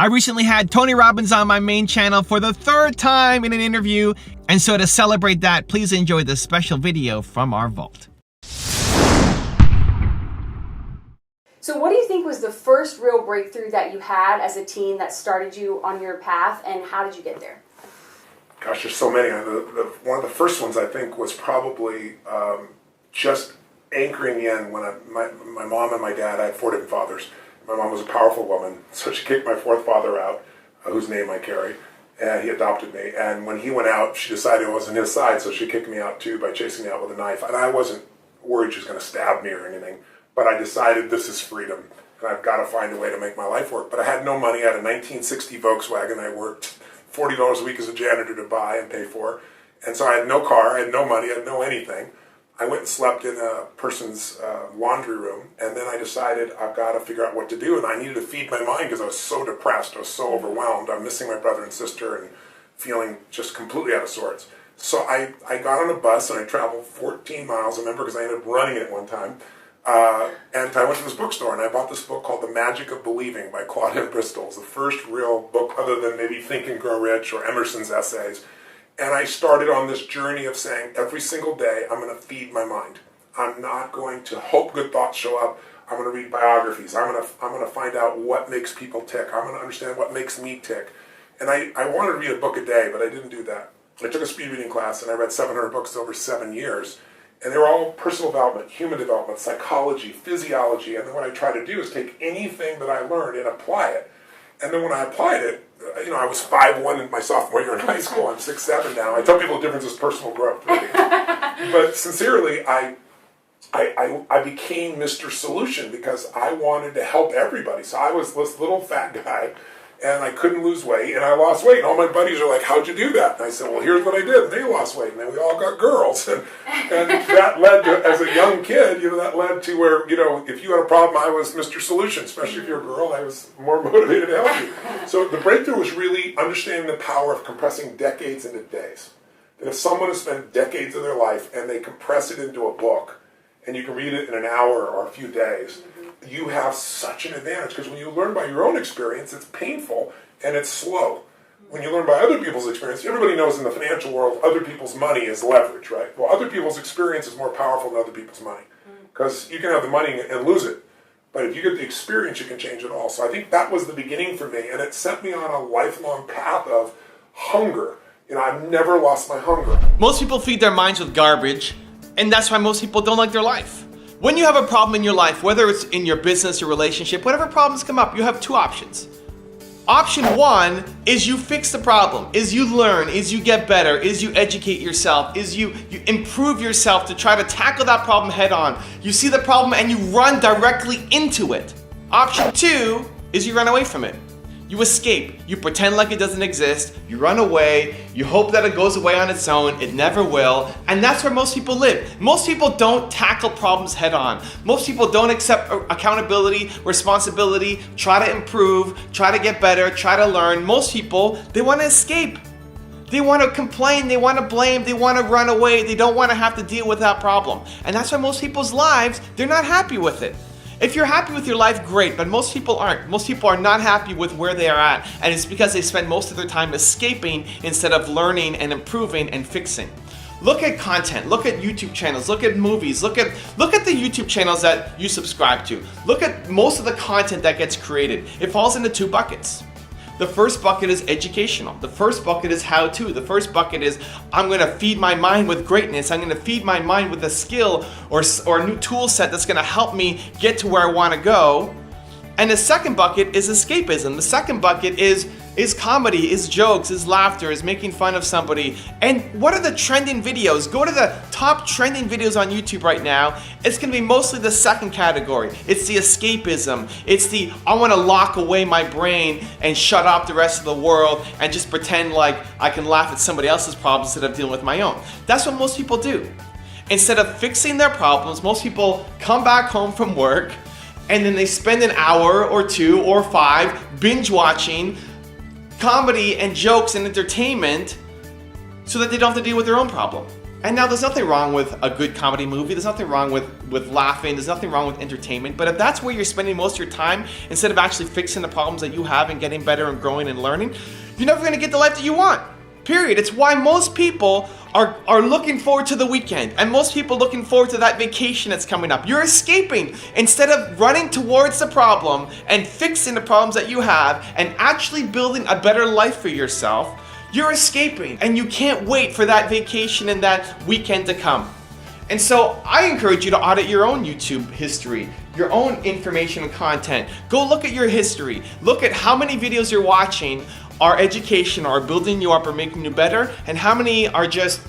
I recently had Tony Robbins on my main channel for the third time in an interview, and so to celebrate that, please enjoy this special video from our vault. So what do you think was the first real breakthrough that you had as a teen that started you on your path, and how did you get there? Gosh, there's so many. One of the first ones I think was probably just anchoring in when my mom and my dad, I had 4 different fathers. My mom was a powerful woman, so she kicked my 4th father out, whose name I carry, and he adopted me. And when he went out, she decided it wasn't his side, so she kicked me out too by chasing me out with a knife. And I wasn't worried she was going to stab me or anything, but I decided this is freedom, and I've got to find a way to make my life work. But I had no money. I had a 1960 Volkswagen I worked $40 a week as a janitor to buy and pay for. And so I had no car, I had no money, I had no anything. I went and slept in a person's laundry room, and then I decided I've got to figure out what to do, and I needed to feed my mind because I was so depressed, I was so overwhelmed. I'm missing my brother and sister and feeling just completely out of sorts. So I got on a bus and I traveled 14 miles, I remember, because I ended up running it one time. And I went to this bookstore and I bought this book called The Magic of Believing by Claude M. Bristol. It's the first real book other than maybe Think and Grow Rich or Emerson's essays. And I started on this journey of saying every single day I'm going to feed my mind. I'm not going to hope good thoughts show up. I'm going to read biographies. I'm going to find out what makes people tick. I'm going to understand what makes me tick. And I wanted to read a book a day, but I didn't do that. I took a speed reading class and I read 700 books over 7 years. And they were all personal development, human development, psychology, physiology. And then what I try to do is take anything that I learned and apply it. And then when I applied it, I was 5'1" in my sophomore year in high school. I'm 6'7" now. I tell people the difference is personal growth, really. But sincerely, I became Mr. Solution because I wanted to help everybody. So I was this little fat guy, and I couldn't lose weight, and I lost weight. And all my buddies are like, "How'd you do that?" And I said, "Well, here's what I did." And they lost weight, and then we all got girls. And that led to, as a young kid, that led to where, if you had a problem, I was Mr. Solution. Especially if you're a girl, I was more motivated to help you. So the breakthrough was really understanding the power of compressing decades into days. That if someone has spent decades of their life and they compress it into a book, and you can read it in an hour or a few days, you have such an advantage, because when you learn by your own experience, it's painful and it's slow. When you learn by other people's experience, everybody knows in the financial world, other people's money is leverage, right? Well, other people's experience is more powerful than other people's money, because you can have the money and lose it. But if you get the experience, you can change it all. So I think that was the beginning for me, and it sent me on a lifelong path of hunger. I've never lost my hunger. Most people feed their minds with garbage, and that's why most people don't like their life. When you have a problem in your life, whether it's in your business or relationship, whatever problems come up, you have 2 options. Option 1 is you fix the problem, is you learn, is you get better, is you educate yourself, is you improve yourself to try to tackle that problem head on. You see the problem and you run directly into it. Option 2 is you run away from it. You escape. You pretend like it doesn't exist. You run away. You hope that it goes away on its own. It never will. And that's where most people live. Most people don't tackle problems head on. Most people don't accept accountability, responsibility, try to improve, try to get better, try to learn. Most people, they want to escape. They want to complain, they want to blame, they want to run away. They don't want to have to deal with that problem. And that's why most people's lives, they're not happy with it. If you're happy with your life, great, but most people aren't. Most people are not happy with where they are at, and it's because they spend most of their time escaping instead of learning and improving and fixing. Look at content, look at YouTube channels, look at movies, look at the YouTube channels that you subscribe to. Look at most of the content that gets created. It falls into 2 buckets. The first bucket is educational. The first bucket is how-to. The first bucket is I'm going to feed my mind with greatness. I'm going to feed my mind with a skill or a new tool set that's going to help me get to where I want to go. And the second bucket is escapism. The second bucket is comedy, is jokes, is laughter, is making fun of somebody. And what are the trending videos? Go to the top trending videos on YouTube right now. It's going to be mostly the second category. It's the escapism. It's the I want to lock away my brain and shut off the rest of the world and just pretend like I can laugh at somebody else's problems instead of dealing with my own. That's what most people do. Instead of fixing their problems, most people come back home from work and then they spend an hour or 2 or 5 binge watching comedy and jokes and entertainment so that they don't have to deal with their own problem. And now there's nothing wrong with a good comedy movie, there's nothing wrong with laughing, there's nothing wrong with entertainment, but if that's where you're spending most of your time, instead of actually fixing the problems that you have and getting better and growing and learning, you're never gonna get the life that you want. Period. It's why most people are looking forward to the weekend, and most people looking forward to that vacation that's coming up. You're escaping instead of running towards the problem and fixing the problems that you have and actually building a better life for yourself. You're escaping, and you can't wait for that vacation and that weekend to come. And so I encourage you to audit your own YouTube history, your own information and content. Go look at your history. Look at how many videos you're watching are educational, are building you up, or making you better, and how many are just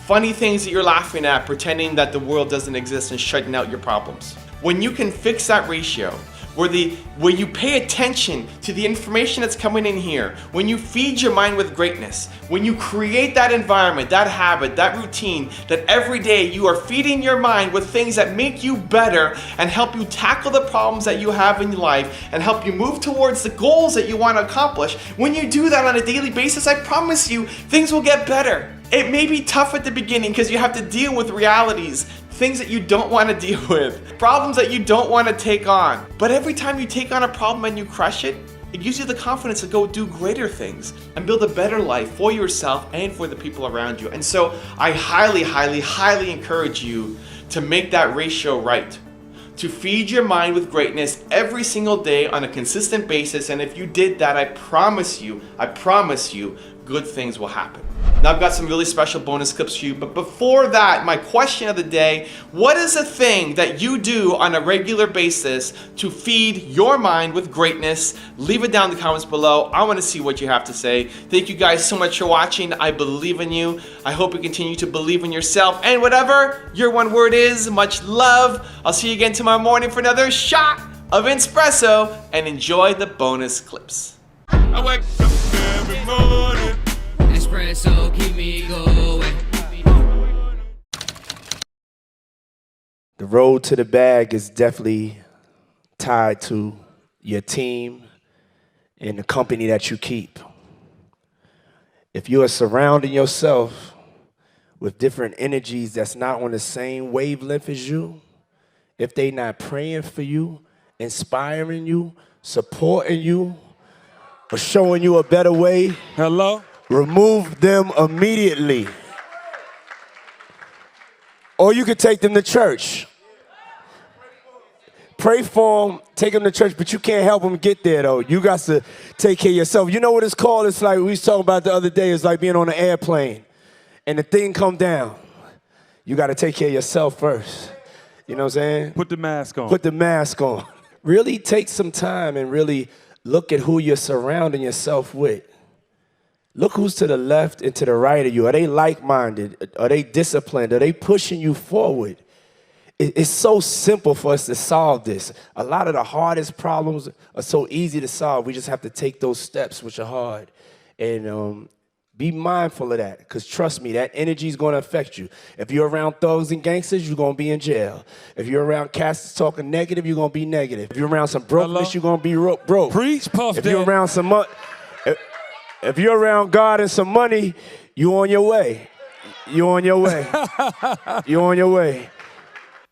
funny things that you're laughing at, pretending that the world doesn't exist and shutting out your problems. When you can fix that ratio, where you pay attention to the information that's coming in here, when you feed your mind with greatness, when you create that environment, that habit, that routine, that every day you are feeding your mind with things that make you better and help you tackle the problems that you have in your life and help you move towards the goals that you want to accomplish, when you do that on a daily basis, I promise you, things will get better. It may be tough at the beginning because you have to deal with realities, things that you don't want to deal with, problems that you don't want to take on. But every time you take on a problem and you crush it, it gives you the confidence to go do greater things and build a better life for yourself and for the people around you. And so I highly, highly, highly encourage you to make that ratio right, to feed your mind with greatness every single day on a consistent basis. And if you did that, I promise you, good things will happen. Now I've got some really special bonus clips for you, but before that, my question of the day, what is a thing that you do on a regular basis to feed your mind with greatness? Leave it down in the comments below. I want to see what you have to say. Thank you guys so much for watching. I believe in you. I hope you continue to believe in yourself, and whatever your one word is, much love. I'll see you again tomorrow morning for another shot of Entspresso, and enjoy the bonus clips. I wake up every morning. Espresso, keep me going. The road to the bag is definitely tied to your team and the company that you keep. If you are surrounding yourself with different energies that's not on the same wavelength as you, if they not praying for you, inspiring you, supporting you, or showing you a better way, Hello? remove them immediately. Or you could take them to church. Pray for them, take them to church, but you can't help them get there, though. You got to take care of yourself. You know what it's called? It's like we was talking about the other day. It's like being on an airplane, and the thing come down. You got to take care of yourself first. You know what I'm saying? Put the mask on. Put the mask on. Really take some time and really look at who you're surrounding yourself with. Look who's to the left and to the right of you. Are they like-minded? Are they disciplined? Are they pushing you forward? It's so simple for us to solve this. A lot of the hardest problems are so easy to solve. We just have to take those steps, which are hard. And be mindful of that, because trust me, that energy is going to affect you. If you're around thugs and gangsters, you're going to be in jail. If you're around cats talking negative, you're going to be negative. If you're around some brokenness, you're going to be broke. Preach, Puff If you're around some money, if you're around God and some money, you on your way. You on your way. You on your way.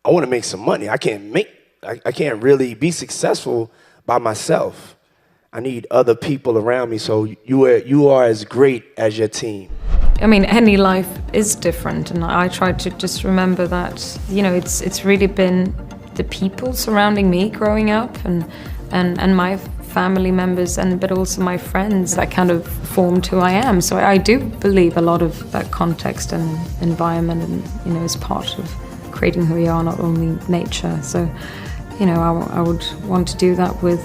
I want to make some money. I can't really be successful by myself. I need other people around me, so you are as great as your team. I mean, any life is different, and I try to just remember that, you know, it's really been the people surrounding me growing up and my family members, but also my friends that kind of formed who I am. So I do believe a lot of that context and environment, and, you know, is part of creating who we are, not only nature. So, you know, I would want to do that with,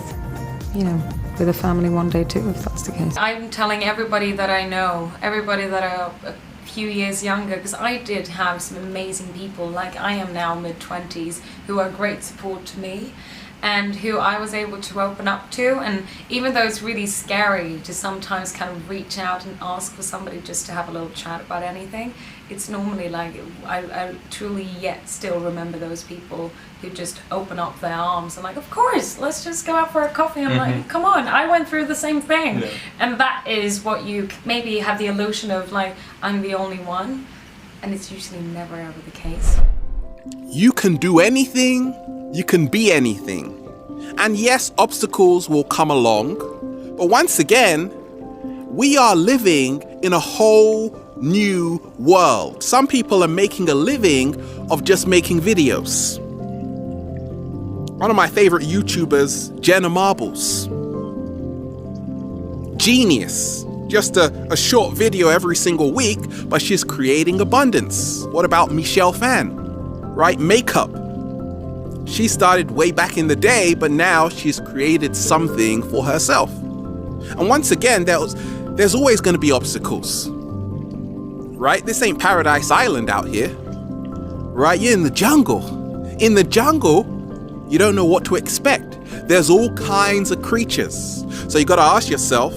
you know, with a family one day too, if that's the case. I'm telling everybody that I know, everybody that are a few years younger, because I did have some amazing people, like I am now mid-20s, who are great support to me and who I was able to open up to. And even though it's really scary to sometimes kind of reach out and ask for somebody just to have a little chat about anything, it's normally like I truly yet still remember those people who just open up their arms and like, of course, let's just go out for a coffee. I'm like, come on, I went through the same thing. Yeah. And that is what you maybe have the illusion of, like, I'm the only one. and it's usually never ever the case. You can do anything, you can be anything. And yes, obstacles will come along, but once again, we are living in a whole new world. Some people are making a living of just making videos. One of my favorite YouTubers, Jenna Marbles. Genius. Just a short video every single week, but she's creating abundance. What about Michelle Phan? Right? Makeup. She started way back in the day, but now she's created something for herself. And once again, there's always going to be obstacles. Right? This ain't Paradise Island out here. Right? You're in the jungle. In the jungle, you don't know what to expect. There's all kinds of creatures. So you got to ask yourself,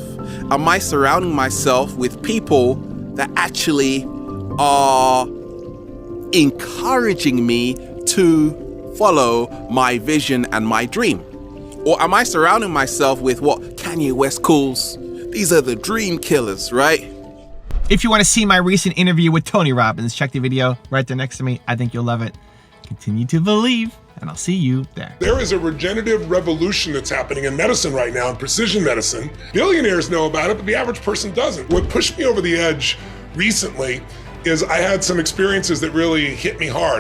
am I surrounding myself with people that actually are encouraging me to follow my vision and my dream? Or am I surrounding myself with what Kanye West calls, these are the dream killers, right? If you want to see my recent interview with Tony Robbins, check the video right there next to me. I think you'll love it. Continue to believe, and I'll see you there. There is a regenerative revolution that's happening in medicine right now, in precision medicine. Billionaires know about it, but the average person doesn't. What pushed me over the edge recently is I had some experiences that really hit me hard.